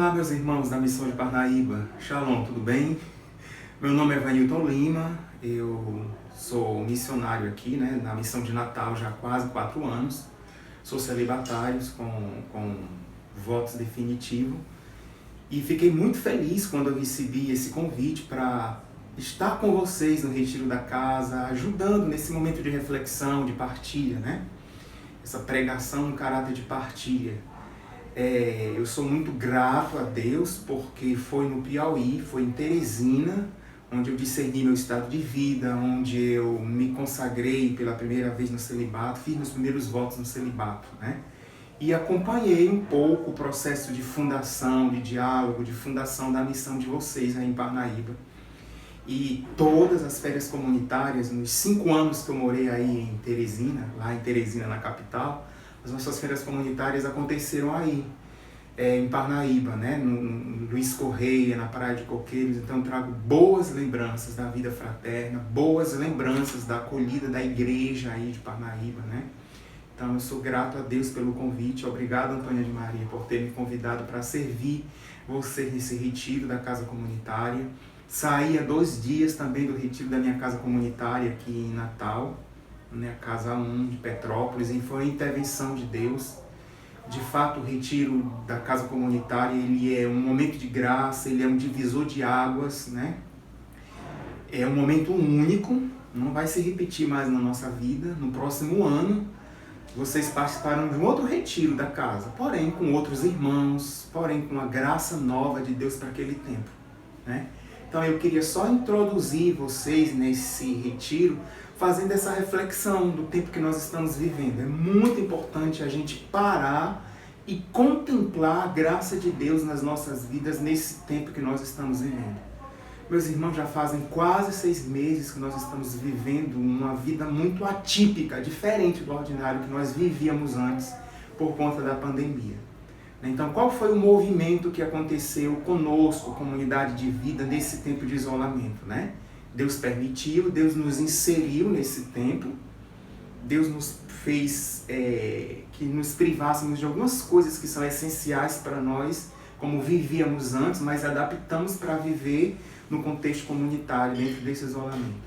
Olá, meus irmãos da Missão de Parnaíba. Shalom, tudo bem? Meu nome é Vanilton Lima, eu sou missionário aqui, na Missão de Natal já há quase 4 anos. Sou celibatário com votos definitivos e fiquei muito feliz quando eu recebi esse convite para estar com vocês no Retiro da Casa, ajudando nesse momento de reflexão, de partilha, Essa pregação no caráter de partilha. Eu sou muito grato a Deus porque foi no Piauí, foi em Teresina, onde eu discerni meu estado de vida, onde eu me consagrei pela primeira vez no celibato, fiz meus primeiros votos no celibato, E acompanhei um pouco o processo de fundação, de diálogo, de fundação da missão de vocês aí em Parnaíba. E todas as férias comunitárias, nos 5 anos que eu morei aí em Teresina, lá em Teresina, na capital, as nossas feiras comunitárias aconteceram aí, em Parnaíba, no Luiz Correia, na Praia de Coqueiros. Então eu trago boas lembranças da vida fraterna, boas lembranças da acolhida da igreja aí de Parnaíba, Então eu sou grato a Deus pelo convite. Obrigado, Antônia de Maria, por ter me convidado para servir você nesse retiro da casa comunitária. Saí há 2 dias também do retiro da minha casa comunitária aqui em Natal, a Casa 1 de Petrópolis, e foi uma intervenção de Deus. De fato, o retiro da casa comunitária, ele é um momento de graça, ele é um divisor de águas, É um momento único, não vai se repetir mais na nossa vida. No próximo ano, vocês participarão de um outro retiro da casa, porém com outros irmãos, porém com a graça nova de Deus para aquele tempo, Então eu queria só introduzir vocês nesse retiro, fazendo essa reflexão do tempo que nós estamos vivendo. É muito importante a gente parar e contemplar a graça de Deus nas nossas vidas nesse tempo que nós estamos vivendo. Meus irmãos, já fazem quase 6 meses que nós estamos vivendo uma vida muito atípica, diferente do ordinário que nós vivíamos antes por conta da pandemia. Então, qual foi o movimento que aconteceu conosco, comunidade de vida, nesse tempo de isolamento, Deus permitiu, Deus nos inseriu nesse tempo, Deus nos fez que nos privássemos de algumas coisas que são essenciais para nós, como vivíamos antes, mas adaptamos para viver no contexto comunitário, dentro desse isolamento.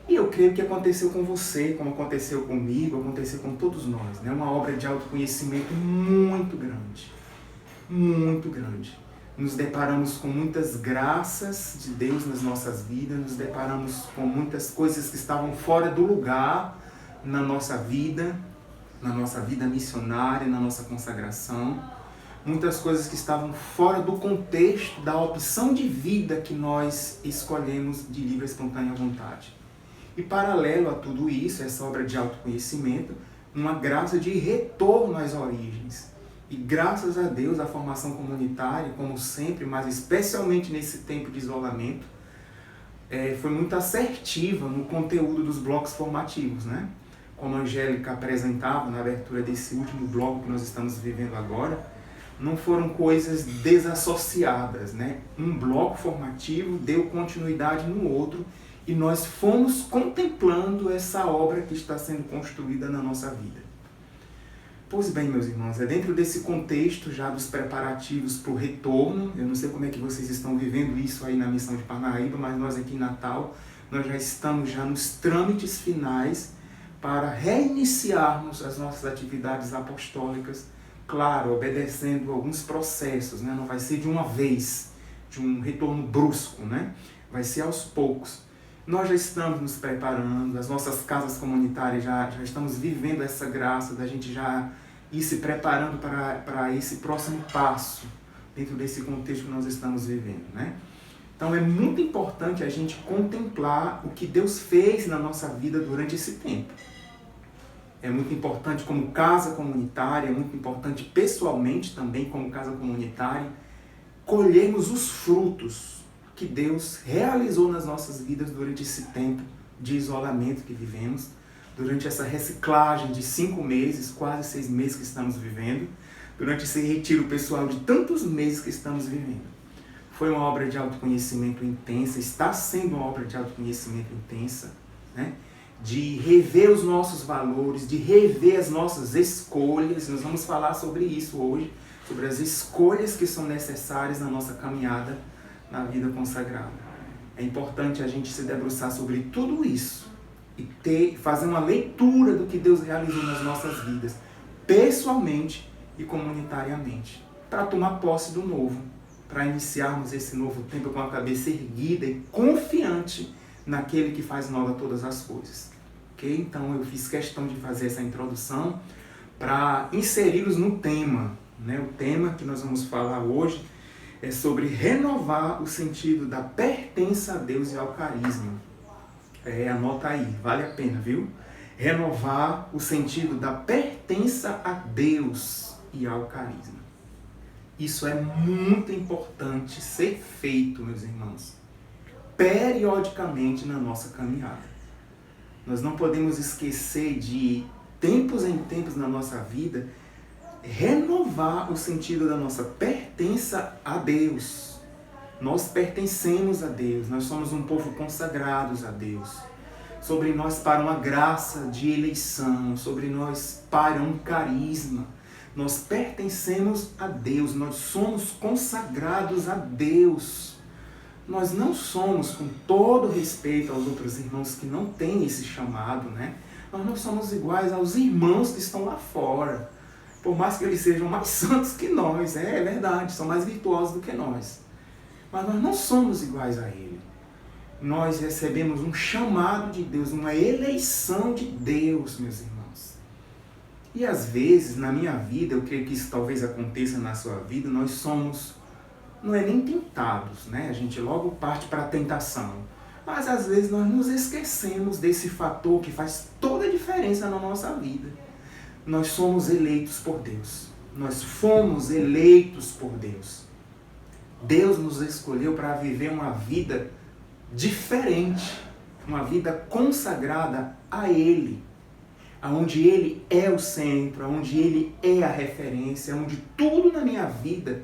E eu creio que aconteceu com você, como aconteceu comigo, aconteceu com todos nós, Uma obra de autoconhecimento muito grande. Muito grande. Nos deparamos com muitas graças de Deus nas nossas vidas, nos deparamos com muitas coisas que estavam fora do lugar na nossa vida missionária, na nossa consagração, muitas coisas que estavam fora do contexto da opção de vida que nós escolhemos de livre e espontânea vontade. E paralelo a tudo isso, essa obra de autoconhecimento, uma graça de retorno às origens. E graças a Deus, a formação comunitária, como sempre, mas especialmente nesse tempo de isolamento, foi muito assertiva no conteúdo dos blocos formativos, Como a Angélica apresentava na abertura desse último bloco que nós estamos vivendo agora, não foram coisas desassociadas, Um bloco formativo deu continuidade no outro e nós fomos contemplando essa obra que está sendo construída na nossa vida. Pois bem, meus irmãos, é dentro desse contexto já dos preparativos para o retorno. Eu não sei como é que vocês estão vivendo isso aí na Missão de Parnaíba, mas nós aqui em Natal, nós já estamos nos trâmites finais para reiniciarmos as nossas atividades apostólicas, claro, obedecendo alguns processos, Não vai ser de uma vez, de um retorno brusco, Vai ser aos poucos. Nós já estamos nos preparando, as nossas casas comunitárias já estamos vivendo essa graça da gente já ir se preparando para esse próximo passo, dentro desse contexto que nós estamos vivendo, Então é muito importante a gente contemplar o que Deus fez na nossa vida durante esse tempo. É muito importante como casa comunitária, é muito importante pessoalmente também como casa comunitária, colhermos os frutos que Deus realizou nas nossas vidas durante esse tempo de isolamento que vivemos, durante essa reciclagem de 5 meses, quase 6 meses que estamos vivendo, durante esse retiro pessoal de tantos meses que estamos vivendo. Foi uma obra de autoconhecimento intensa, está sendo uma obra de autoconhecimento intensa, de rever os nossos valores, de rever as nossas escolhas. Nós vamos falar sobre isso hoje, sobre as escolhas que são necessárias na nossa caminhada na vida consagrada. É importante a gente se debruçar sobre tudo isso e fazer uma leitura do que Deus realizou nas nossas vidas, pessoalmente e comunitariamente, para tomar posse do novo, para iniciarmos esse novo tempo com a cabeça erguida e confiante naquele que faz nova todas as coisas. Ok? Então eu fiz questão de fazer essa introdução para inseri-los no tema. Né? O tema que nós vamos falar hoje é sobre renovar o sentido da pertença a Deus e ao carisma. Anota aí, vale a pena, viu? Renovar o sentido da pertença a Deus e ao carisma. Isso é muito importante ser feito, meus irmãos, periodicamente na nossa caminhada. Nós não podemos esquecer de, tempos em tempos na nossa vida, renovar o sentido da nossa pertença a Deus. Nós pertencemos a Deus, nós somos um povo consagrados a Deus. Sobre nós para uma graça de eleição, sobre nós para um carisma. Nós pertencemos a Deus, nós somos consagrados a Deus. Nós não somos, com todo respeito aos outros irmãos que não têm esse chamado, né? Nós não somos iguais aos irmãos que estão lá fora. Por mais que eles sejam mais santos que nós, é verdade, são mais virtuosos do que nós. Mas nós não somos iguais a ele. Nós recebemos um chamado de Deus, uma eleição de Deus, meus irmãos. E às vezes, na minha vida, eu creio que isso talvez aconteça na sua vida, nós somos, não é nem tentados, né? A gente logo parte para a tentação. Mas às vezes nós nos esquecemos desse fator que faz toda a diferença na nossa vida. Nós somos eleitos por Deus. Nós fomos eleitos por Deus. Deus nos escolheu para viver uma vida diferente, uma vida consagrada a Ele, onde Ele é o centro, onde Ele é a referência, onde tudo na minha vida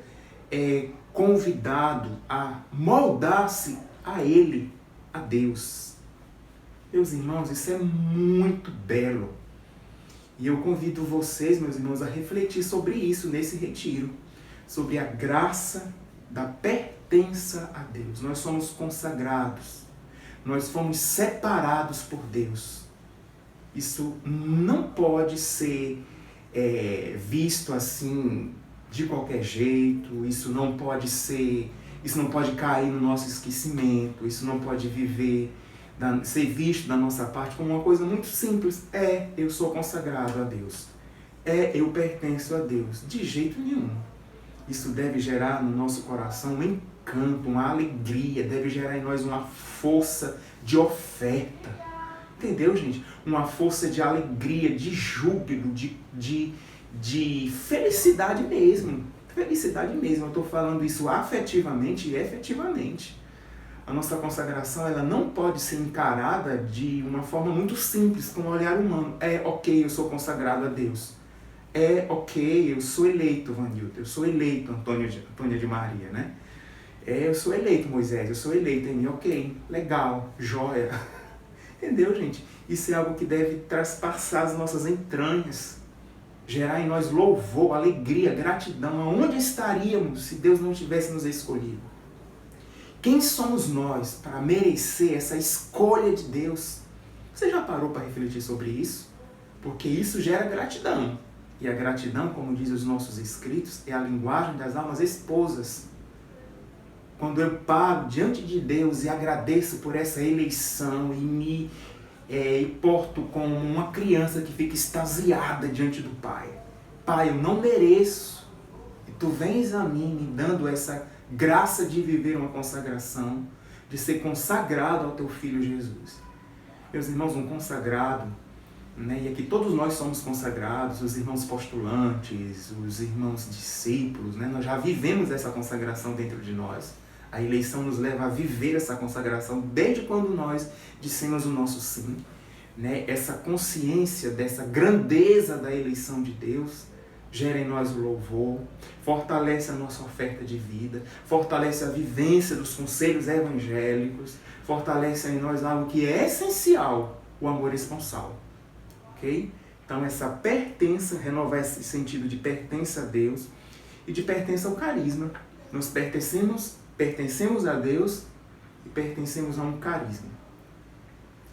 é convidado a moldar-se a Ele, a Deus. Meus irmãos, isso é muito belo. E eu convido vocês, meus irmãos, a refletir sobre isso nesse retiro, sobre a graça da pertença a Deus. Nós somos consagrados, nós fomos separados por Deus. Isso não pode ser visto assim de qualquer jeito, isso não pode cair no nosso esquecimento, isso não pode ser visto da nossa parte como uma coisa muito simples. Eu sou consagrado a Deus. Eu pertenço a Deus. De jeito nenhum. Isso deve gerar no nosso coração um encanto, uma alegria, deve gerar em nós uma força de oferta. Entendeu, gente? Uma força de alegria, de júbilo, de felicidade mesmo. Felicidade mesmo. Eu estou falando isso afetivamente e efetivamente. A nossa consagração, ela não pode ser encarada de uma forma muito simples, com um olhar humano. Ok, eu sou consagrado a Deus. Ok, eu sou eleito, Vanilton. Eu sou eleito, Antônia de Maria, né? Eu sou eleito, Moisés. Eu sou eleito em mim. Ok, legal, joia. Entendeu, gente? Isso é algo que deve traspassar as nossas entranhas. Gerar em nós louvor, alegria, gratidão. Aonde estaríamos se Deus não tivesse nos escolhido? Quem somos nós para merecer essa escolha de Deus? Você já parou para refletir sobre isso? Porque isso gera gratidão. E a gratidão, como dizem os nossos escritos, é a linguagem das almas esposas. Quando eu paro diante de Deus e agradeço por essa eleição e me porto como uma criança que fica extasiada diante do Pai. Pai, eu não mereço. E Tu vens a mim me dando essa graça de viver uma consagração, de ser consagrado ao Teu Filho Jesus. Meus irmãos, um consagrado, né? E aqui todos nós somos consagrados, os irmãos postulantes, os irmãos discípulos, né? Nós já vivemos essa consagração dentro de nós. A eleição nos leva a viver essa consagração desde quando nós dissemos o nosso sim, né? Essa consciência dessa grandeza da eleição de Deus gera em nós o louvor, fortalece a nossa oferta de vida, fortalece a vivência dos conselhos evangélicos, fortalece em nós algo que é essencial o amor esponsal. Ok? Então essa pertença, renovar esse sentido de pertença a Deus e de pertença ao carisma. Nós pertencemos a Deus e pertencemos a um carisma.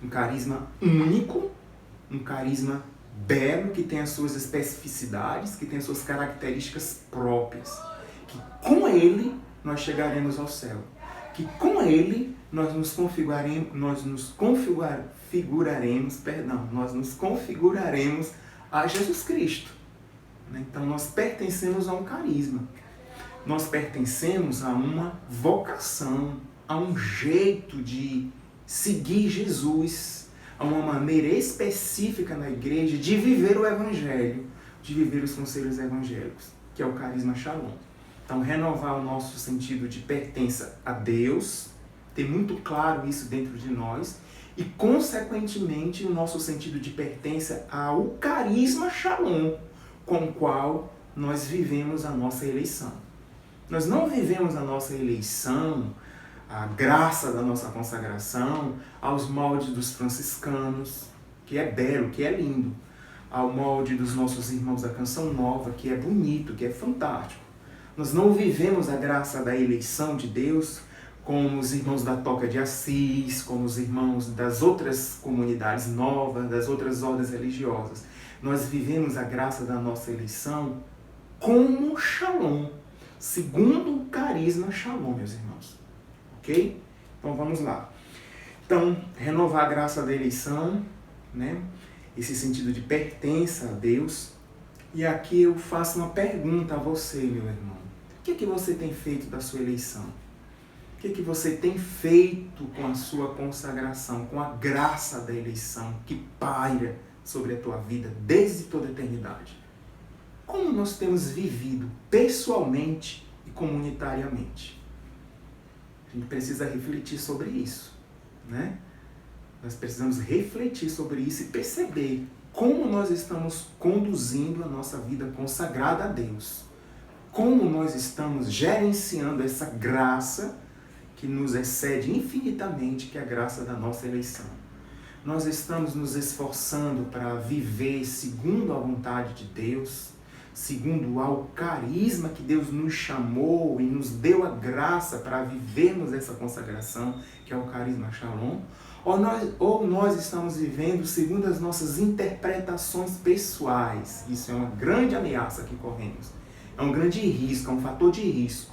Um carisma único, um carisma belo, que tem as suas especificidades, que tem as suas características próprias. Que com ele nós chegaremos ao céu. Que com ele nós nos configuraremos a Jesus Cristo. Então nós pertencemos a um carisma. Nós pertencemos a uma vocação, a um jeito de seguir Jesus, a uma maneira específica na igreja de viver o Evangelho, de viver os conselhos evangélicos, que é o carisma Shalom. Então, renovar o nosso sentido de pertença a Deus, ter muito claro isso dentro de nós, e, consequentemente, o nosso sentido de pertença ao carisma Shalom, com o qual nós vivemos a nossa eleição. Nós não vivemos a nossa eleição, a graça da nossa consagração, aos moldes dos franciscanos, que é belo, que é lindo, ao molde dos nossos irmãos da Canção Nova, que é bonito, que é fantástico. Nós não vivemos a graça da eleição de Deus como os irmãos da Toca de Assis, como os irmãos das outras comunidades novas, das outras ordens religiosas. Nós vivemos a graça da nossa eleição como Shalom, segundo o carisma Shalom, meus irmãos. Ok? Então vamos lá. Então, renovar a graça da eleição, né? Esse sentido de pertença a Deus. E aqui eu faço uma pergunta a você, meu irmão. O que você tem feito da sua eleição? O que você tem feito com a sua consagração, com a graça da eleição que paira sobre a tua vida desde toda a eternidade? Como nós temos vivido pessoalmente e comunitariamente? A gente precisa refletir sobre isso, né? Nós precisamos refletir sobre isso e perceber como nós estamos conduzindo a nossa vida consagrada a Deus. Como nós estamos gerenciando essa graça que nos excede infinitamente, que é a graça da nossa eleição. Nós estamos nos esforçando para viver segundo a vontade de Deus, segundo ao carisma que Deus nos chamou e nos deu a graça para vivermos essa consagração, que é o carisma Shalom, ou nós estamos vivendo segundo as nossas interpretações pessoais. Isso é uma grande ameaça que corremos. É um grande risco, é um fator de risco.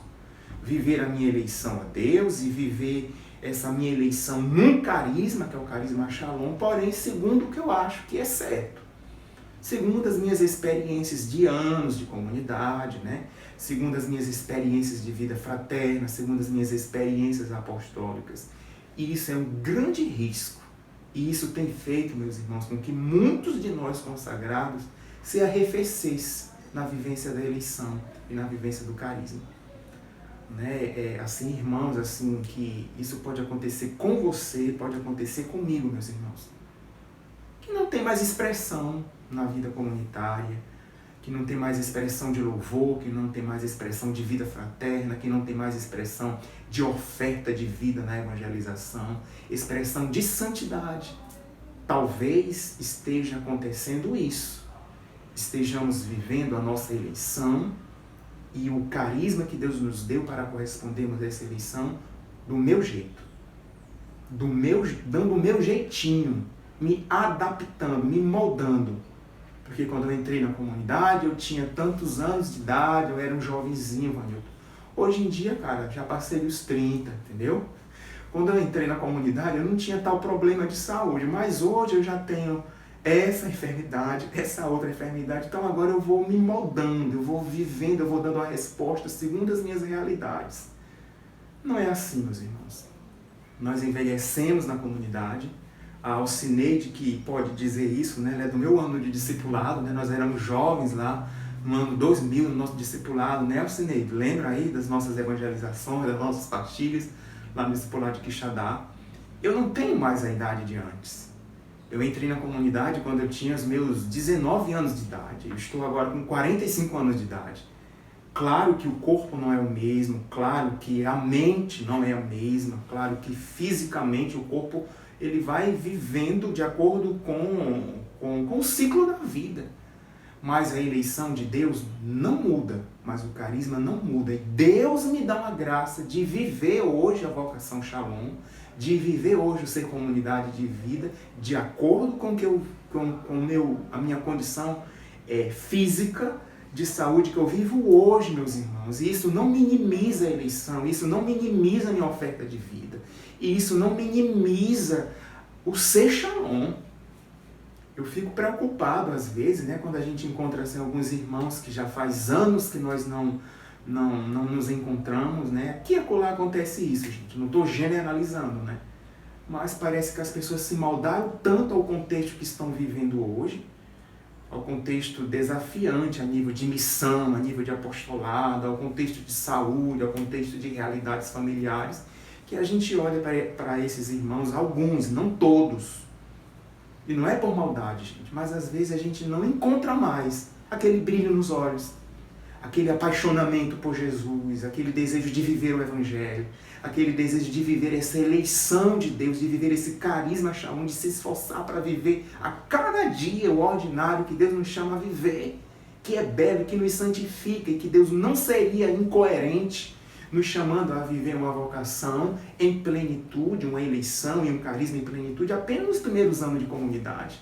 Viver a minha eleição a Deus e viver essa minha eleição num carisma, que é o carisma Shalom, porém segundo o que eu acho que é certo. Segundo as minhas experiências de anos de comunidade, né? Segundo as minhas experiências de vida fraterna, segundo as minhas experiências apostólicas. E isso é um grande risco. E isso tem feito, meus irmãos, com que muitos de nós consagrados se arrefecessem na vivência da eleição e na vivência do carisma. Né? Assim, irmãos, assim, que isso pode acontecer com você, pode acontecer comigo, meus irmãos. Que não tem mais expressão na vida comunitária, que não tem mais expressão de louvor, que não tem mais expressão de vida fraterna, que não tem mais expressão de oferta de vida na evangelização, expressão de santidade. Talvez esteja acontecendo isso. Estejamos vivendo a nossa eleição e o carisma que Deus nos deu para correspondermos a essa eleição do meu jeito. Dando o meu jeitinho, me adaptando, me moldando. Porque quando eu entrei na comunidade, eu tinha tantos anos de idade, eu era um jovenzinho, Vanilton. Hoje em dia, cara, já passei os 30, entendeu? Quando eu entrei na comunidade, eu não tinha tal problema de saúde, mas hoje eu já tenho essa enfermidade, essa outra enfermidade. Então agora eu vou me moldando, eu vou vivendo, eu vou dando a resposta segundo as minhas realidades. Não é assim, meus irmãos. Nós envelhecemos na comunidade. A Alcineide, que pode dizer isso, né? Ela é do meu ano de discipulado, né? Nós éramos jovens lá no ano 2000, no nosso discipulado, né, Alcineide? Lembra aí das nossas evangelizações, das nossas partilhas lá no discipulado de Quixadá? Eu não tenho mais a idade de antes. Eu entrei na comunidade quando eu tinha os meus 19 anos de idade. Eu estou agora com 45 anos de idade. Claro que o corpo não é o mesmo, claro que a mente não é a mesma, claro que fisicamente o corpo ele vai vivendo de acordo com o ciclo da vida. Mas a eleição de Deus não muda, mas o carisma não muda. E Deus me dá uma graça de viver hoje a vocação Shalom, de viver hoje o ser comunidade de vida, de acordo com a minha condição física, de saúde que eu vivo hoje, meus irmãos. E isso não minimiza a eleição, isso não minimiza a minha oferta de vida. E isso não minimiza o ser Shalom. Eu fico preocupado às vezes, né, quando a gente encontra assim, alguns irmãos que já faz anos que nós não nos encontramos, né? Aqui e acolá acontece isso, gente. Não estou generalizando, né? Mas parece que as pessoas se moldaram tanto ao contexto que estão vivendo hoje, ao contexto desafiante a nível de missão, a nível de apostolado, ao contexto de saúde, ao contexto de realidades familiares, que a gente olha para esses irmãos, alguns, não todos. E não é por maldade, gente, mas às vezes a gente não encontra mais aquele brilho nos olhos, aquele apaixonamento por Jesus, aquele desejo de viver o Evangelho, aquele desejo de viver essa eleição de Deus, de viver esse carisma Shalom, de se esforçar para viver a cada dia o ordinário que Deus nos chama a viver, que é belo, que nos santifica e que Deus não seria incoerente nos chamando a viver uma vocação em plenitude, uma eleição e um carisma em plenitude apenas nos primeiros anos de comunidade.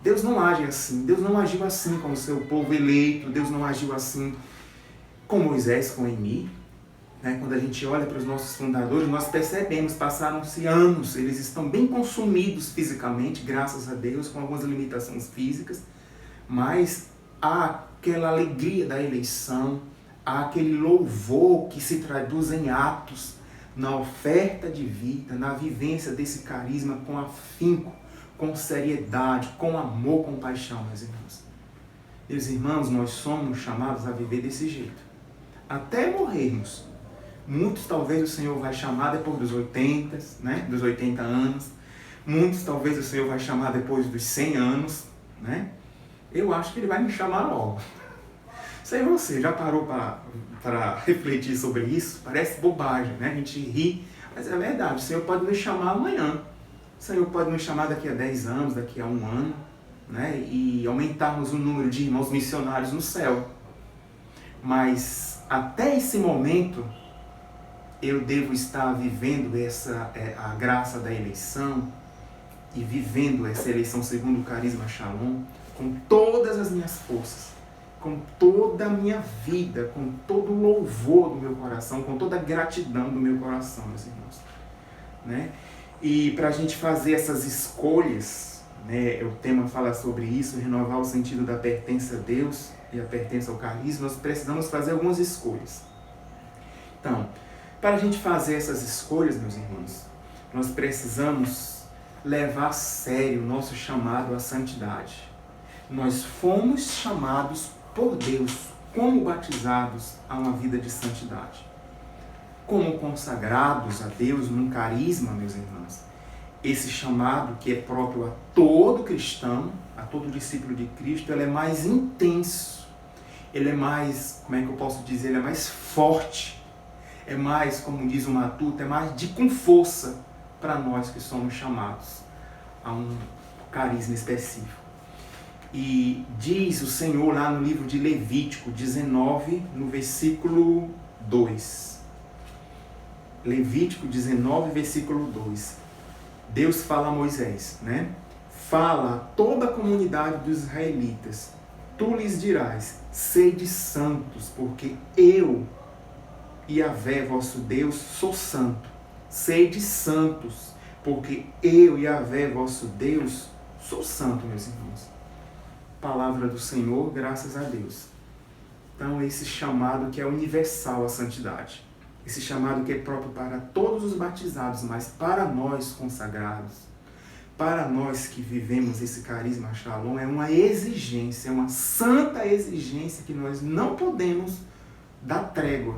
Deus não age assim, Deus não agiu assim com o seu povo eleito, Deus não agiu assim com Moisés, com Emi. Né? Quando a gente olha para os nossos fundadores, nós percebemos, passaram-se anos, eles estão bem consumidos fisicamente, graças a Deus, com algumas limitações físicas, mas há aquela alegria da eleição, há aquele louvor que se traduz em atos, na oferta de vida, na vivência desse carisma com afinco, com seriedade, com amor, com paixão, meus irmãos. Meus irmãos, nós somos chamados a viver desse jeito. Até morrermos. Muitos talvez o Senhor vai chamar depois dos 80, né? Dos 80 anos. Muitos talvez o Senhor vai chamar depois dos 100 anos, né? Eu acho que Ele vai me chamar logo. Sei você, já parou para refletir sobre isso? Parece bobagem, né? A gente ri, mas é verdade. O Senhor pode nos chamar amanhã. O Senhor pode nos chamar daqui a 10 anos, daqui a 1 ano, né? E aumentarmos o número de irmãos missionários no céu. Mas até esse momento, eu devo estar vivendo a graça da eleição e vivendo essa eleição segundo o carisma Shalom com todas as minhas forças, com toda a minha vida, com todo o louvor do meu coração, com toda a gratidão do meu coração, meus irmãos. Né? E para a gente fazer essas escolhas, né, o tema fala sobre isso, renovar o sentido da pertença a Deus e a pertença ao carisma, nós precisamos fazer algumas escolhas. Então, para a gente fazer essas escolhas, meus irmãos, nós precisamos levar a sério o nosso chamado à santidade. Nós fomos chamados por Deus, como batizados, a uma vida de santidade. Como consagrados a Deus num carisma, meus irmãos, esse chamado que é próprio a todo cristão, a todo discípulo de Cristo, ele é mais intenso, ele é mais, como é que eu posso dizer, ele é mais forte, é mais, como diz o Matuto, é mais com força para nós que somos chamados a um carisma específico. E diz o Senhor lá no livro de Levítico 19, no versículo 2. Levítico 19, versículo 2. Deus fala a Moisés, né? Fala a toda a comunidade dos israelitas. Tu lhes dirás, sede santos, porque eu, Yahvé, vosso Deus, sou santo. Sede santos, porque eu, Yahvé, vosso Deus, sou santo, meus irmãos. Palavra do Senhor, graças a Deus. Então, esse chamado que é universal à santidade. Esse chamado que é próprio para todos os batizados, mas para nós consagrados, para nós que vivemos esse carisma Shalom, é uma exigência, é uma santa exigência que nós não podemos dar trégua.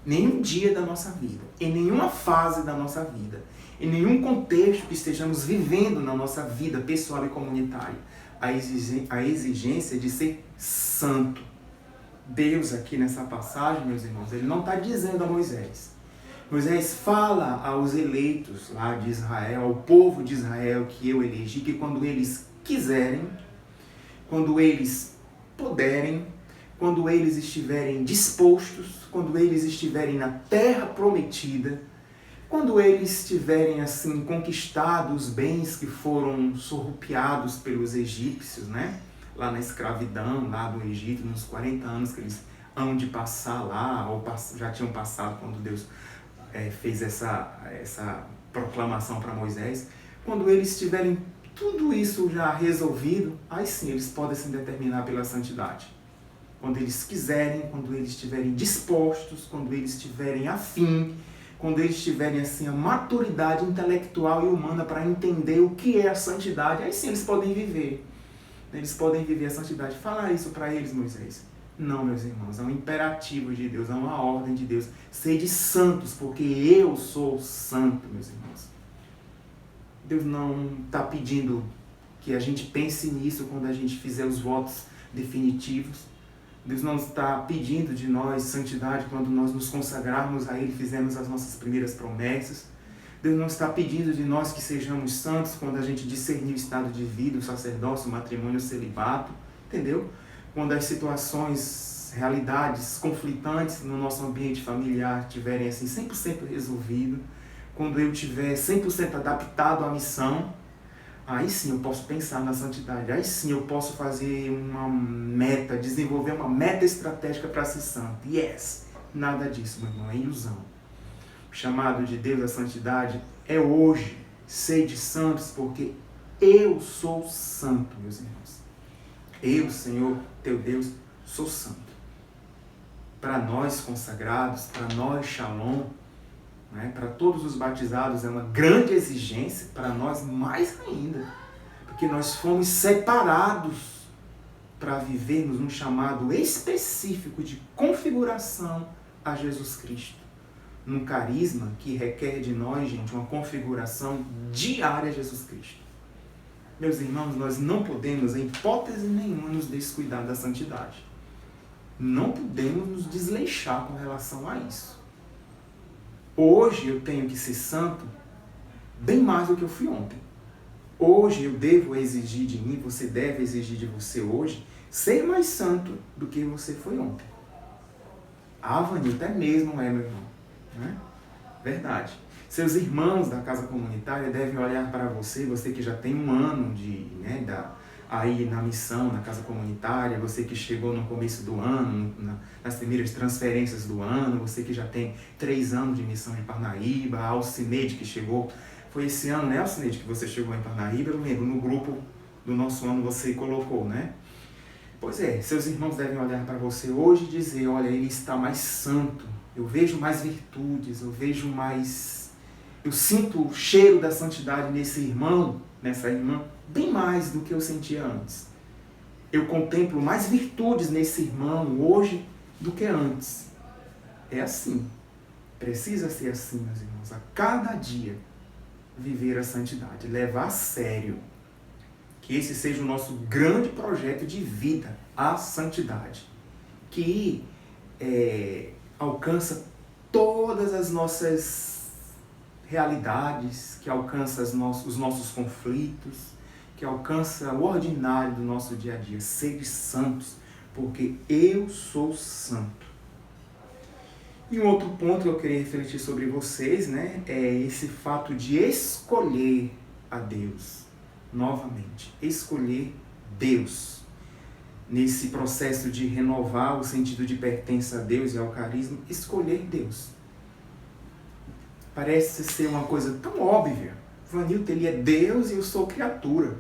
Nenhum dia da nossa vida, em nenhuma fase da nossa vida, em nenhum contexto que estejamos vivendo na nossa vida pessoal e comunitária, a exigência de ser santo. Deus aqui nessa passagem, meus irmãos, Ele não está dizendo a Moisés, Moisés fala aos eleitos lá de Israel, ao povo de Israel que eu elegi, que quando eles quiserem, quando eles puderem, quando eles estiverem dispostos, quando eles estiverem na terra prometida, quando eles tiverem assim conquistado os bens que foram surrupiados pelos egípcios, né? Lá na escravidão, lá do Egito, nos 40 anos que eles hão de passar lá, ou já tinham passado quando Deus fez essa proclamação para Moisés. Quando eles tiverem tudo isso já resolvido, aí sim eles podem se determinar pela santidade. Quando eles quiserem, quando eles estiverem dispostos, quando eles estiverem afim, quando eles tiverem assim a maturidade intelectual e humana para entender o que é a santidade, aí sim eles podem viver. Eles podem viver a santidade. Fala isso para eles, Moisés. Não, meus irmãos, é um imperativo de Deus, é uma ordem de Deus. Sede santos, porque eu sou santo, meus irmãos. Deus não está pedindo que a gente pense nisso quando a gente fizer os votos definitivos. Deus não está pedindo de nós santidade quando nós nos consagrarmos a Ele, fizemos as nossas primeiras promessas. Deus não está pedindo de nós que sejamos santos quando a gente discernir o estado de vida, o sacerdócio, o matrimônio, o celibato, entendeu? Quando as situações, realidades conflitantes no nosso ambiente familiar tiverem assim 100% resolvido, quando eu tiver 100% adaptado à missão, aí sim eu posso pensar na santidade, aí sim eu posso fazer uma meta, desenvolver uma meta estratégica para ser santo. Yes! Nada disso, meu irmão, é ilusão. O chamado de Deus à santidade é hoje. Sede santos, porque eu sou santo, meus irmãos. Eu, Senhor, teu Deus, sou santo. Para nós consagrados, para nós, Shalom, né, para todos os batizados é uma grande exigência, para nós mais ainda, porque nós fomos separados para vivermos um chamado específico de configuração a Jesus Cristo, num carisma que requer de nós, gente, uma configuração diária a Jesus Cristo. Meus irmãos, nós não podemos, em hipótese nenhuma, nos descuidar da santidade. Não podemos nos desleixar com relação a isso. Hoje eu tenho que ser santo bem mais do que eu fui ontem. Hoje eu devo exigir de mim, você deve exigir de você hoje, ser mais santo do que você foi ontem. Vanilton, é mesmo, meu irmão. Né? Verdade. Seus irmãos da casa comunitária devem olhar para você, você que já tem um ano aí na missão, na casa comunitária, você que chegou no começo do ano, nas primeiras transferências do ano, você que já tem 3 anos de missão em Parnaíba, a Alcineide que chegou, foi esse ano, né, Alcineide, que você chegou em Parnaíba, eu lembro, no grupo do nosso ano você colocou, né? Pois é, seus irmãos devem olhar para você hoje e dizer, olha, ele está mais santo, eu vejo mais virtudes, eu sinto o cheiro da santidade nesse irmão, nessa irmã, bem mais do que eu sentia antes. Eu contemplo mais virtudes nesse irmão hoje do que antes. É assim. Precisa ser assim, meus irmãos. A cada dia viver a santidade, levar a sério. Que esse seja o nosso grande projeto de vida, a santidade. Que alcança todas as nossas realidades, que alcança os nossos conflitos, que alcança o ordinário do nosso dia a dia. Sede santos, porque eu sou santo. E um outro ponto que eu queria refletir sobre vocês, né, é esse fato de escolher a Deus. Novamente, escolher Deus. Nesse processo de renovar o sentido de pertença a Deus e ao carisma, escolher Deus. Parece ser uma coisa tão óbvia. Vanilton, ele é Deus e eu sou criatura.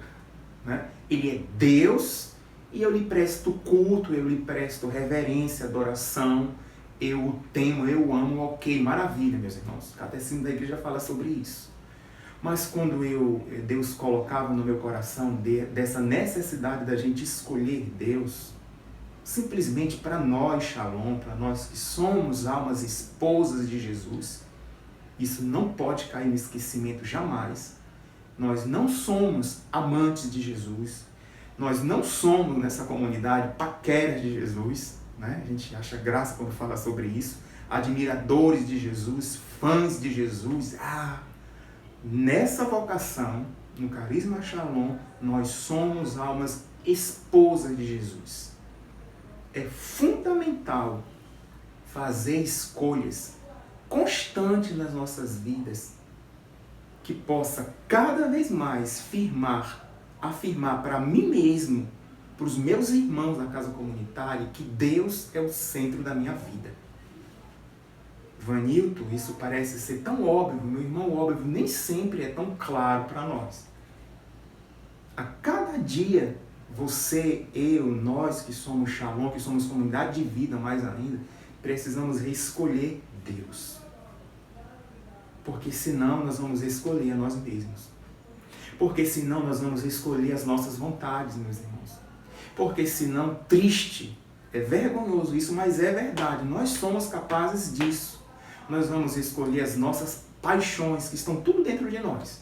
Né? Ele é Deus e eu lhe presto culto, eu lhe presto reverência, adoração, eu o temo, eu o amo, ok, maravilha, meus irmãos. O Catecismo da Igreja fala sobre isso. Mas quando Deus colocava no meu coração dessa necessidade da gente escolher Deus, simplesmente para nós, Shalom, para nós que somos almas esposas de Jesus, isso não pode cair no esquecimento jamais. Nós não somos amantes de Jesus, nós não somos nessa comunidade paqueras de Jesus, né? A gente acha graça quando fala sobre isso. admiradores de Jesus, fãs de Jesus. Nessa vocação, no Carisma Shalom, nós somos almas esposas de Jesus. É fundamental fazer escolhas constantes nas nossas vidas que possa cada vez mais afirmar para mim mesmo, para os meus irmãos da casa comunitária, que Deus é o centro da minha vida. Vanilton, isso parece ser tão óbvio, meu irmão, óbvio, nem sempre é tão claro para nós. A cada dia, você, eu, nós que somos Shalom, que somos comunidade de vida mais ainda, precisamos reescolher Deus. Porque senão nós vamos escolher a nós mesmos. Porque senão nós vamos escolher as nossas vontades, meus irmãos. Porque senão, triste, é vergonhoso isso, mas é verdade, nós somos capazes disso. Nós vamos escolher as nossas paixões, que estão tudo dentro de nós.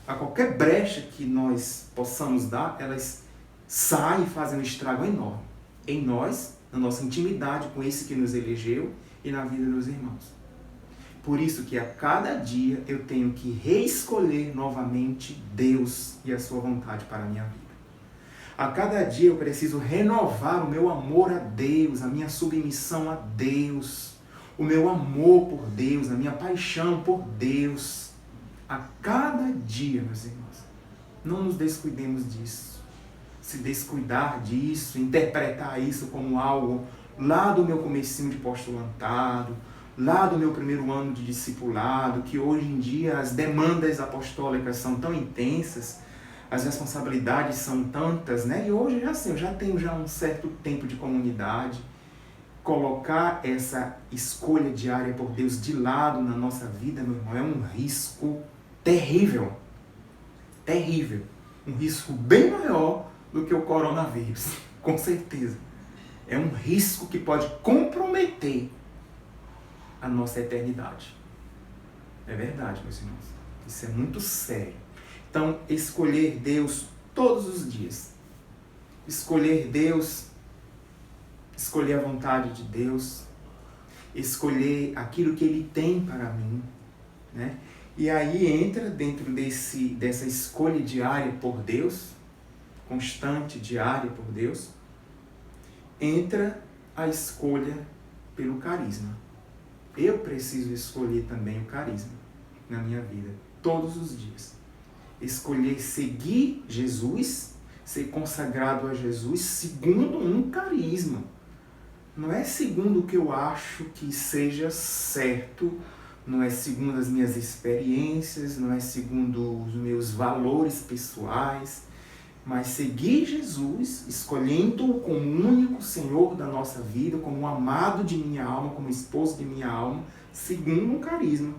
A qualquer brecha que nós possamos dar, elas saem e fazem um estrago enorme. Em nós, na nossa intimidade com esse que nos elegeu e na vida dos irmãos. Por isso que a cada dia eu tenho que reescolher novamente Deus e a sua vontade para a minha vida. A cada dia eu preciso renovar o meu amor a Deus, a minha submissão a Deus, o meu amor por Deus, a minha paixão por Deus. A cada dia, meus irmãos, não nos descuidemos disso. Se descuidar disso, interpretar isso como algo lá do meu comecinho de postulantado, lá do meu primeiro ano de discipulado, que hoje em dia as demandas apostólicas são tão intensas, as responsabilidades são tantas, né? E hoje eu já tenho um certo tempo de comunidade. Colocar essa escolha diária por Deus de lado na nossa vida, meu irmão, é um risco terrível. Terrível. Um risco bem maior do que o coronavírus, com certeza. É um risco que pode comprometer a nossa eternidade. É verdade, meus irmãos. Isso é muito sério. Então, escolher Deus todos os dias. Escolher Deus, escolher a vontade de Deus, escolher aquilo que Ele tem para mim, né? E aí entra dentro dessa escolha diária por Deus, constante, diária por Deus, entra a escolha pelo carisma. Eu preciso escolher também o carisma na minha vida, todos os dias. Escolher seguir Jesus, ser consagrado a Jesus segundo um carisma. Não é segundo o que eu acho que seja certo, não é segundo as minhas experiências, não é segundo os meus valores pessoais, mas seguir Jesus, escolhendo-o como o único Senhor da nossa vida, como o amado de minha alma, como o esposo de minha alma, segundo um carisma,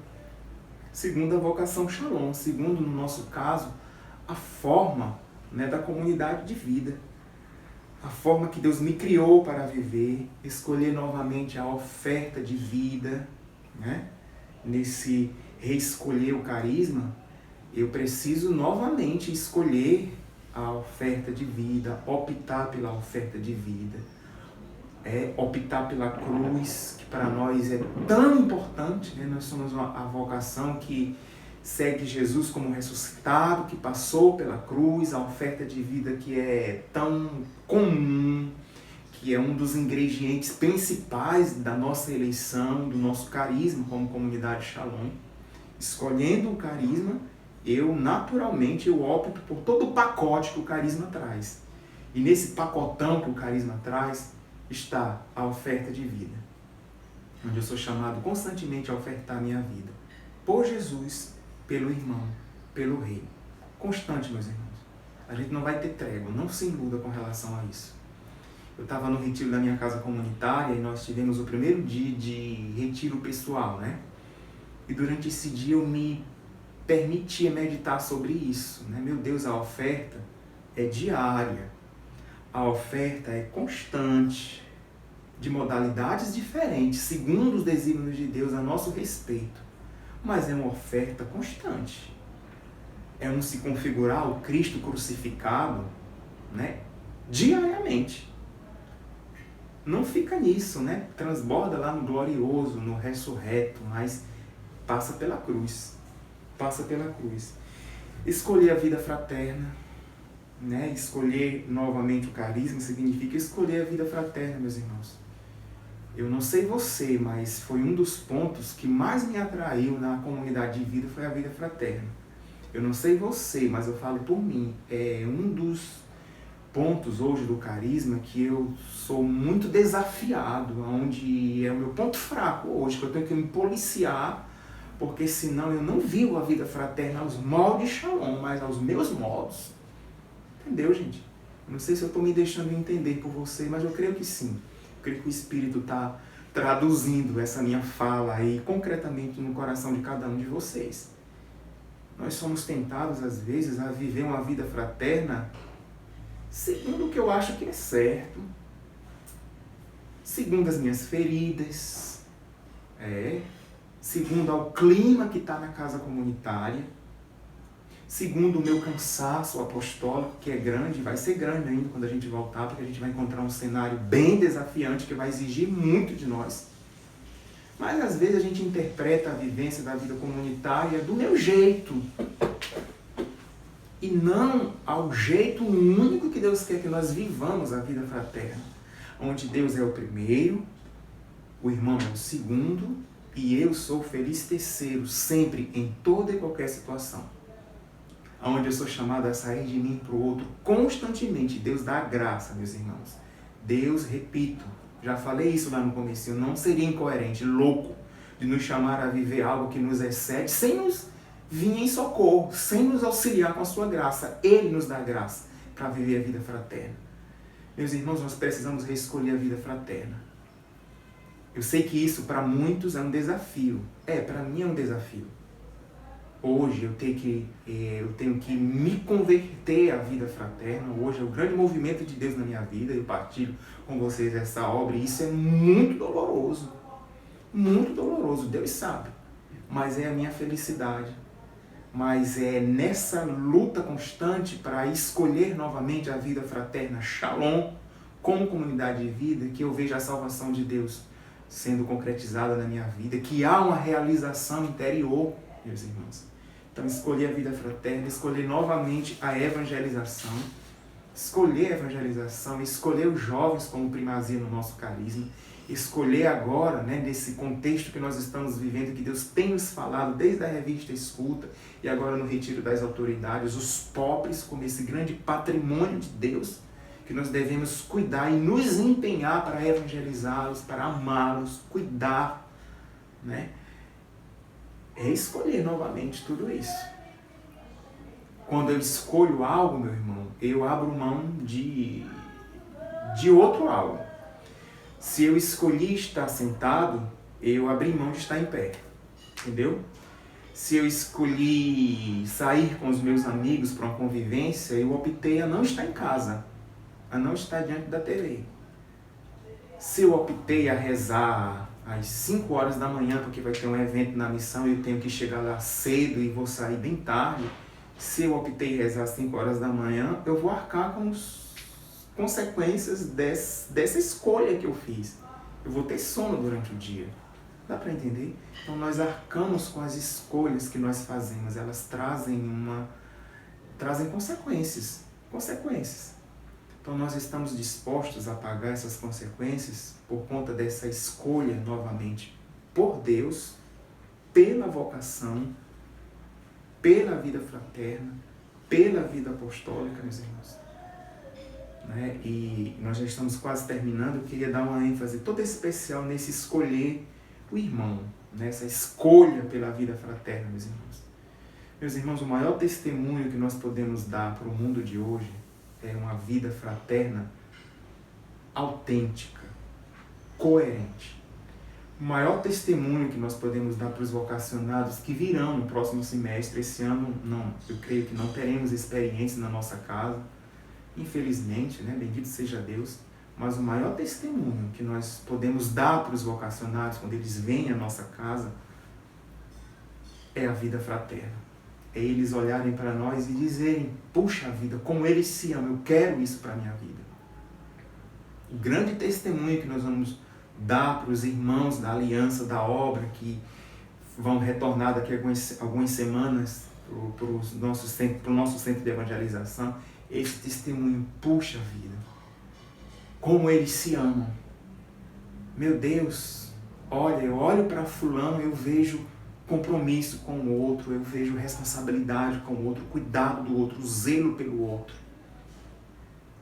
segundo a vocação Shalom, segundo, no nosso caso, a forma, né, da comunidade de vida, a forma que Deus me criou para viver, escolher novamente a oferta de vida, né? Nesse reescolher o carisma, eu preciso novamente escolher a oferta de vida, optar pela oferta de vida, optar pela cruz, que para nós é tão importante, né? Nós somos a vocação que segue Jesus como ressuscitado, que passou pela cruz, a oferta de vida que é tão comum, que é um dos ingredientes principais da nossa eleição, do nosso carisma como comunidade Shalom. Escolhendo o carisma, eu naturalmente opto por todo o pacote que o carisma traz. E nesse pacotão que o carisma traz está a oferta de vida, onde eu sou chamado constantemente a ofertar a minha vida por Jesus, pelo irmão, pelo rei. Constante, meus irmãos. A gente não vai ter trégua, não se iluda com relação a isso. Eu estava no retiro da minha casa comunitária e nós tivemos o primeiro dia de retiro pessoal, né? E durante esse dia eu me permitia meditar sobre isso, né? Meu Deus, a oferta é diária, a oferta é constante, de modalidades diferentes, segundo os desígnios de Deus a nosso respeito. Mas é uma oferta constante. É um se configurar o Cristo crucificado, né, diariamente. não fica nisso, né? Transborda lá no glorioso, no ressurreto, mas passa pela cruz. Passa pela cruz. Escolher a vida fraterna, né? Escolher novamente o carisma significa escolher a vida fraterna, meus irmãos. Eu não sei você, mas foi um dos pontos que mais me atraiu na comunidade de vida, foi a vida fraterna. Eu não sei você, mas eu falo por mim, é um dos pontos hoje do carisma que eu sou muito desafiado, onde é o meu ponto fraco hoje, que eu tenho que me policiar, porque senão eu não vivo a vida fraterna aos moldes de Shalom, mas aos meus modos. Entendeu, gente? Eu não sei se eu estou me deixando entender por você, mas eu creio que sim. Eu creio que o Espírito está traduzindo essa minha fala aí concretamente no coração de cada um de vocês. Nós somos tentados, às vezes, a viver uma vida fraterna segundo o que eu acho que é certo, segundo as minhas feridas, segundo ao clima que está na casa comunitária, segundo o meu cansaço apostólico, que é grande, vai ser grande ainda quando a gente voltar, porque a gente vai encontrar um cenário bem desafiante que vai exigir muito de nós. Mas às vezes a gente interpreta a vivência da vida comunitária do meu jeito, e não ao jeito único que Deus quer que nós vivamos a vida fraterna, onde Deus é o primeiro, o irmão é o segundo, e eu sou o feliz terceiro, sempre, em toda e qualquer situação. Onde eu sou chamado a sair de mim para o outro constantemente. Deus dá graça, meus irmãos. Deus, repito, já falei isso lá no começo, não seria incoerente, louco, de nos chamar a viver algo que nos excede, sem nos vir em socorro, sem nos auxiliar com a sua graça. Ele nos dá graça para viver a vida fraterna. Meus irmãos, nós precisamos reescolher a vida fraterna. Eu sei que isso para muitos é um desafio. Para mim é um desafio. Hoje eu tenho que me converter à vida fraterna. Hoje é o grande movimento de Deus na minha vida. Eu partilho com vocês essa obra e isso é muito doloroso. Muito doloroso, Deus sabe. Mas é a minha felicidade. Mas é nessa luta constante para escolher novamente a vida fraterna, Shalom, como comunidade de vida, que eu vejo a salvação de Deus sendo concretizada na minha vida, que há uma realização interior, meus irmãos. Então, escolher a vida fraterna, escolher novamente a evangelização, escolher os jovens como primazia no nosso carisma, escolher agora, nesse contexto que nós estamos vivendo, que Deus tem nos falado desde a revista Escuta e agora no Retiro das Autoridades, os pobres como esse grande patrimônio de Deus, que nós devemos cuidar e nos empenhar para evangelizá-los, para amá-los, cuidar, É escolher novamente tudo isso. Quando eu escolho algo, meu irmão, eu abro mão de outro algo. Se eu escolhi estar sentado, eu abri mão de estar em pé. Entendeu? Se eu escolhi sair com os meus amigos para uma convivência, eu optei a não estar em casa, a não estar diante da TV. Se eu optei a rezar às 5 horas da manhã, porque vai ter um evento na missão e eu tenho que chegar lá cedo e vou sair bem tarde, se eu optei a rezar às 5 horas da manhã, eu vou arcar com as consequências dessa escolha que eu fiz. Eu vou ter sono durante o dia. Dá para entender? Então nós arcamos com as escolhas que nós fazemos. Elas trazem consequências. Então nós estamos dispostos a pagar essas consequências por conta dessa escolha novamente por Deus, pela vocação, pela vida fraterna, pela vida apostólica, meus irmãos. E nós já estamos quase terminando. Eu queria dar uma ênfase toda especial nesse escolher o irmão, nessa escolha pela vida fraterna, meus irmãos. Meus irmãos, o maior testemunho que nós podemos dar para o mundo de hoje é uma vida fraterna autêntica, coerente. O maior testemunho que nós podemos dar para os vocacionados que virão no próximo semestre, esse ano, não, eu creio que não teremos experiência na nossa casa, infelizmente, bendito seja Deus, mas o maior testemunho que nós podemos dar para os vocacionados quando eles vêm à nossa casa é a vida fraterna. É eles olharem para nós e dizerem: puxa vida, como eles se amam, eu quero isso para a minha vida. O grande testemunho que nós vamos dar para os irmãos da aliança, da obra, que vão retornar daqui a algumas semanas para o nosso centro de evangelização, esse testemunho, puxa vida, como eles se amam. Meu Deus, olha, eu olho para fulano, eu vejo compromisso com o outro, eu vejo responsabilidade com o outro, cuidado do outro, zelo pelo outro.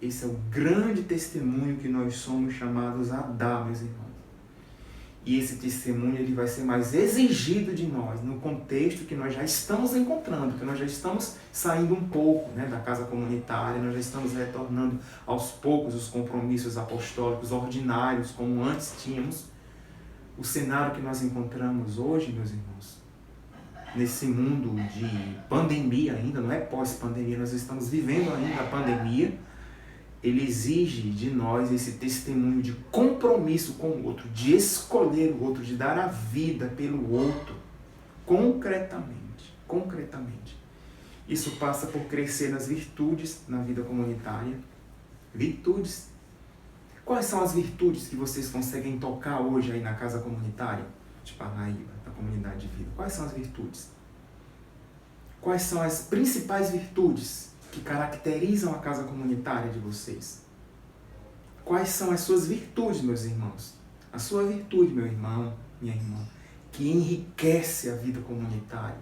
Esse é o grande testemunho que nós somos chamados a dar, meus irmãos. E esse testemunho ele vai ser mais exigido de nós no contexto que nós já estamos encontrando, que nós já estamos saindo um pouco, né, da casa comunitária, nós já estamos retornando aos poucos os compromissos apostólicos ordinários, como antes tínhamos. O cenário que nós encontramos hoje, meus irmãos, nesse mundo de pandemia ainda, não é pós-pandemia, nós estamos vivendo ainda a pandemia, ele exige de nós esse testemunho de compromisso com o outro, de escolher o outro, de dar a vida pelo outro, concretamente. Isso passa por crescer nas virtudes na vida comunitária. Virtudes. Quais são as virtudes que vocês conseguem tocar hoje aí na casa comunitária de Parnaíba, na comunidade de vida? Quais são as virtudes? Quais são as principais virtudes que caracterizam a casa comunitária de vocês? Quais são as suas virtudes, meus irmãos? A sua virtude, meu irmão, minha irmã, que enriquece a vida comunitária,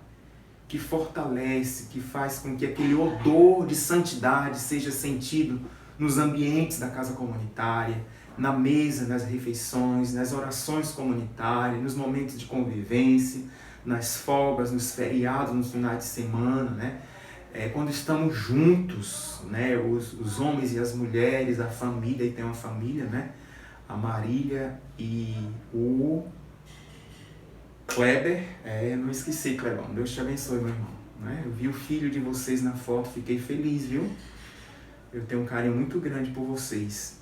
que fortalece, que faz com que aquele odor de santidade seja sentido nos ambientes da casa comunitária, na mesa, nas refeições, nas orações comunitárias, nos momentos de convivência, nas folgas, nos feriados, nos finais de semana, né? Quando estamos juntos, né? Os homens e as mulheres, a família, e tem uma família, né? A Marília e o Kleber, não esqueci, Clebão, Deus te abençoe, meu irmão, né? Eu vi o filho de vocês na foto, fiquei feliz, viu? Eu tenho um carinho muito grande por vocês,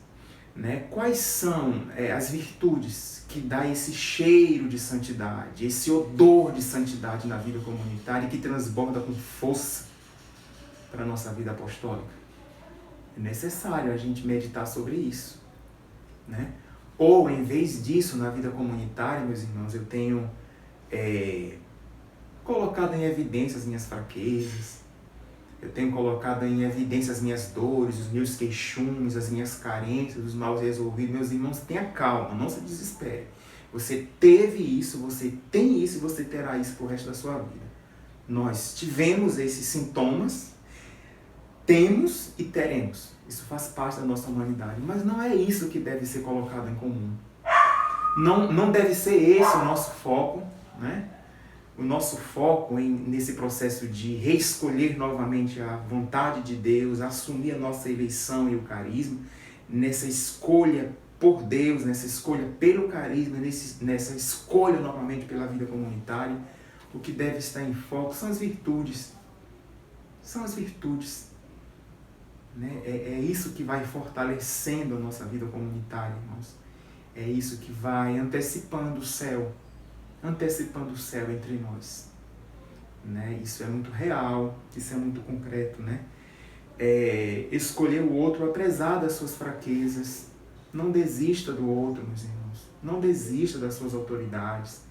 né? Quais são as virtudes que dá esse cheiro de santidade, esse odor de santidade na vida comunitária e que transborda com força para a nossa vida apostólica? É necessário a gente meditar sobre isso, né? Ou, em vez disso, na vida comunitária, meus irmãos, eu tenho colocado em evidência as minhas fraquezas, eu tenho colocado em evidência as minhas dores, os meus queixumes, as minhas carências, os mal resolvidos. Meus irmãos, tenha calma, não se desespere. Você teve isso, você tem isso e você terá isso pro resto da sua vida. Nós tivemos esses sintomas, temos e teremos. Isso faz parte da nossa humanidade. Mas não é isso que deve ser colocado em comum. Não deve ser esse o nosso foco, né? O nosso foco nesse processo de reescolher novamente a vontade de Deus, assumir a nossa eleição e o carisma, nessa escolha por Deus, nessa escolha pelo carisma, nessa escolha novamente pela vida comunitária, o que deve estar em foco são as virtudes. São as virtudes. Né? É isso que vai fortalecendo a nossa vida comunitária, irmãos. É isso que vai antecipando o céu entre nós, né? Isso é muito real, isso é muito concreto, né? Escolher o outro apesar das suas fraquezas. Não desista do outro, meus irmãos. Não desista das suas autoridades.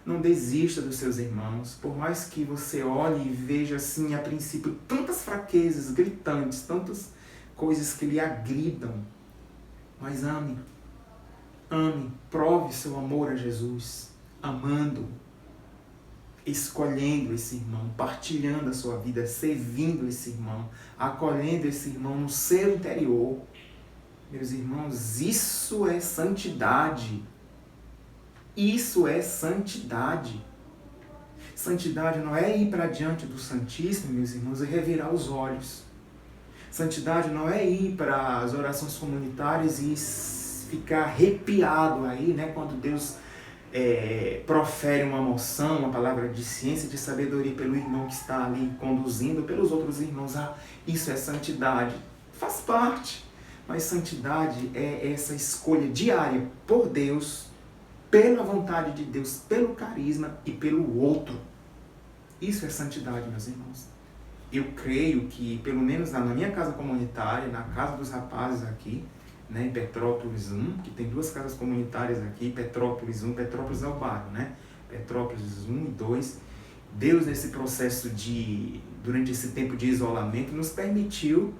Não desista dos seus irmãos. Por mais que você olhe e veja assim, a princípio, tantas fraquezas gritantes, tantas coisas que lhe agridam. Mas ame. Ame. Prove seu amor a Jesus. Amando, escolhendo esse irmão, partilhando a sua vida, servindo esse irmão, acolhendo esse irmão no seu interior. Meus irmãos, isso é santidade. Isso é santidade. Santidade não é ir para diante do Santíssimo, meus irmãos, e revirar os olhos. Santidade não é ir para as orações comunitárias e ficar arrepiado aí, né, quando Deus profere uma moção, uma palavra de ciência, de sabedoria pelo irmão que está ali conduzindo, pelos outros irmãos. Isso é santidade. Faz parte. Mas santidade é essa escolha diária por Deus, pela vontade de Deus, pelo carisma e pelo outro. Isso é santidade, meus irmãos. Eu creio que, pelo menos na minha casa comunitária, na casa dos rapazes aqui, né, em Petrópolis 1, que tem 2 casas comunitárias aqui, Petrópolis 1, Petrópolis é o bairro, né? Petrópolis 1 e 2. Deus, nesse processo durante esse tempo de isolamento, nos permitiu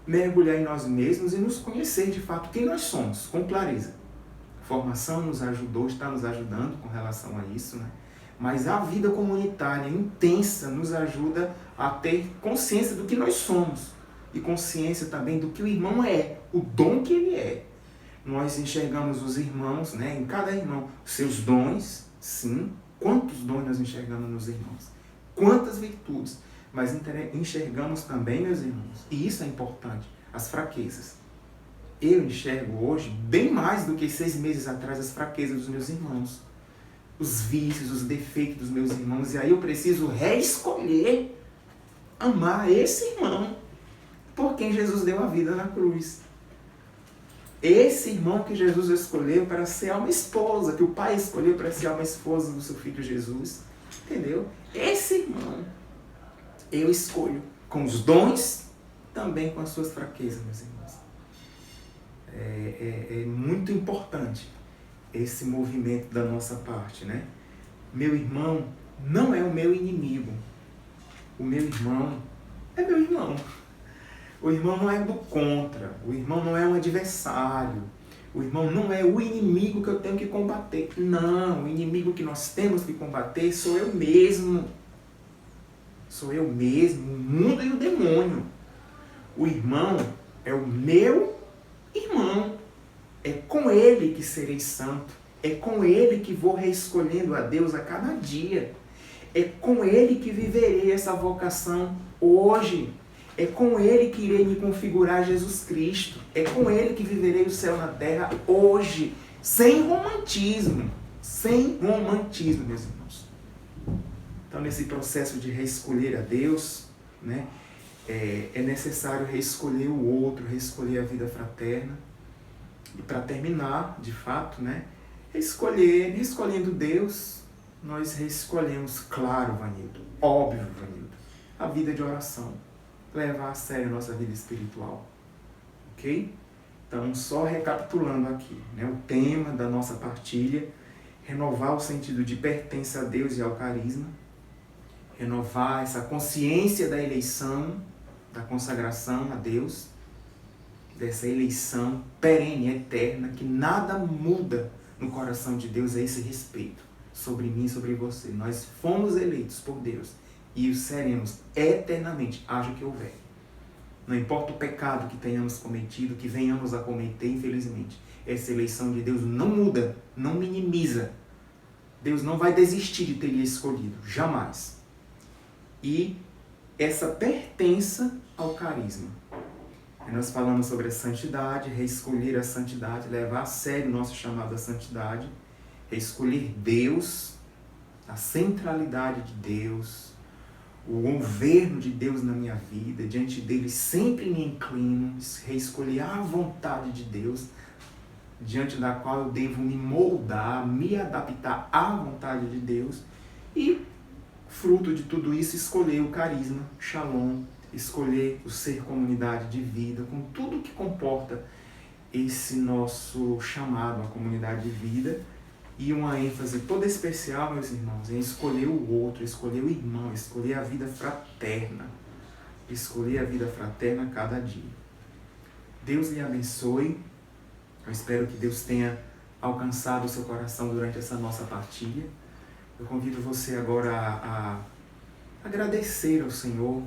mergulhar em nós mesmos e nos conhecer de fato quem nós somos, com clareza. A formação nos ajudou, está nos ajudando com relação a isso, né? Mas a vida comunitária intensa nos ajuda a ter consciência do que nós somos e consciência também do que o irmão é, o dom que ele é. Nós enxergamos os irmãos, né, em cada irmão, seus dons, sim. Quantos dons nós enxergamos nos irmãos? Quantas virtudes? Mas enxergamos também, meus irmãos, e isso é importante, as fraquezas. Eu enxergo hoje, bem mais do que 6 meses atrás, as fraquezas dos meus irmãos. Os vícios, os defeitos dos meus irmãos. E aí eu preciso reescolher amar esse irmão por quem Jesus deu a vida na cruz. Esse irmão que Jesus escolheu para ser uma esposa, que o Pai escolheu para ser uma esposa do seu Filho Jesus. Entendeu? Esse irmão eu escolho com os dons, também com as suas fraquezas, meus irmãos. É muito importante esse movimento da nossa parte, né? Meu irmão não é o meu inimigo. O meu irmão é meu irmão. O irmão não é do contra. O irmão não é um adversário. O irmão não é o inimigo que eu tenho que combater. Não, o inimigo que nós temos que combater sou eu mesmo. Sou eu mesmo, o mundo e o demônio. O irmão é o meu irmão. É com ele que serei santo. É com ele que vou reescolhendo a Deus a cada dia. É com ele que viverei essa vocação hoje. É com ele que irei me configurar Jesus Cristo. É com ele que viverei o céu na terra hoje. Sem romantismo. Sem romantismo, meus irmãos. Então, nesse processo de reescolher a Deus, né, é necessário reescolher o outro, reescolher a vida fraterna. E para terminar, de fato, né, reescolhendo Deus, nós reescolhemos, claro, Vanildo, óbvio, Vanildo, a vida de oração. Levar a sério a nossa vida espiritual. Ok? Então, só recapitulando aqui, né, o tema da nossa partilha, renovar o sentido de pertença a Deus e ao carisma, renovar essa consciência da eleição, da consagração a Deus, dessa eleição perene, eterna, que nada muda no coração de Deus a esse respeito, sobre mim e sobre você. Nós fomos eleitos por Deus e o seremos eternamente, haja o que houver. Não importa o pecado que tenhamos cometido, que venhamos a cometer, infelizmente. Essa eleição de Deus não muda, não minimiza. Deus não vai desistir de ter lhe escolhido, jamais. E essa pertença ao carisma. E nós falamos sobre a santidade, reescolher a santidade, levar a sério o nosso chamado à santidade, reescolher Deus, a centralidade de Deus, o governo de Deus na minha vida, diante dele sempre me inclino, reescolher a vontade de Deus, diante da qual eu devo me moldar, me adaptar à vontade de Deus, e, fruto de tudo isso, escolher o carisma, Shalom, escolher o ser comunidade de vida, com tudo que comporta esse nosso chamado, a comunidade de vida, e uma ênfase toda especial, meus irmãos, em escolher o outro, escolher o irmão, escolher a vida fraterna. Escolher a vida fraterna a cada dia. Deus lhe abençoe. Eu espero que Deus tenha alcançado o seu coração durante essa nossa partilha. Eu convido você agora a agradecer ao Senhor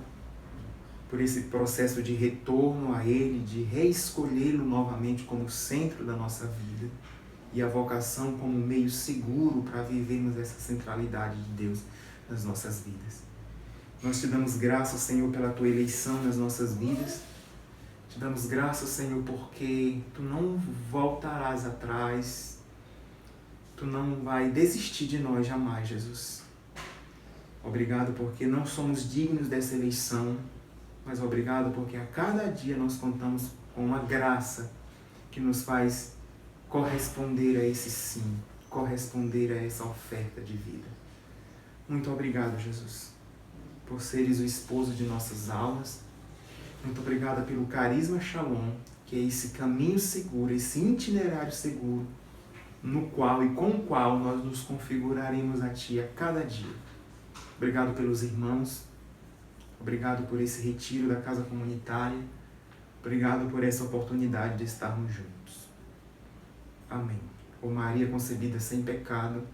por esse processo de retorno a Ele, de reescolhê-lo novamente como centro da nossa vida. E a vocação como um meio seguro para vivermos essa centralidade de Deus nas nossas vidas. Nós te damos graças, Senhor, pela tua eleição nas nossas vidas. Te damos graças, Senhor, porque tu não voltarás atrás. Tu não vai desistir de nós jamais, Jesus. Obrigado porque não somos dignos dessa eleição, mas obrigado porque a cada dia nós contamos com uma graça que nos faz corresponder a esse sim, corresponder a essa oferta de vida. Muito obrigado, Jesus, por seres o esposo de nossas almas. Muito obrigado pelo carisma Shalom que é esse caminho seguro, esse itinerário seguro, no qual e com o qual nós nos configuraremos a Ti a cada dia. Obrigado pelos irmãos, obrigado por esse retiro da casa comunitária, obrigado por essa oportunidade de estarmos juntos. Amém. Ó Maria concebida sem pecado,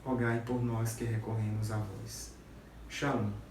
rogai por nós que recorremos a vós. Shalom.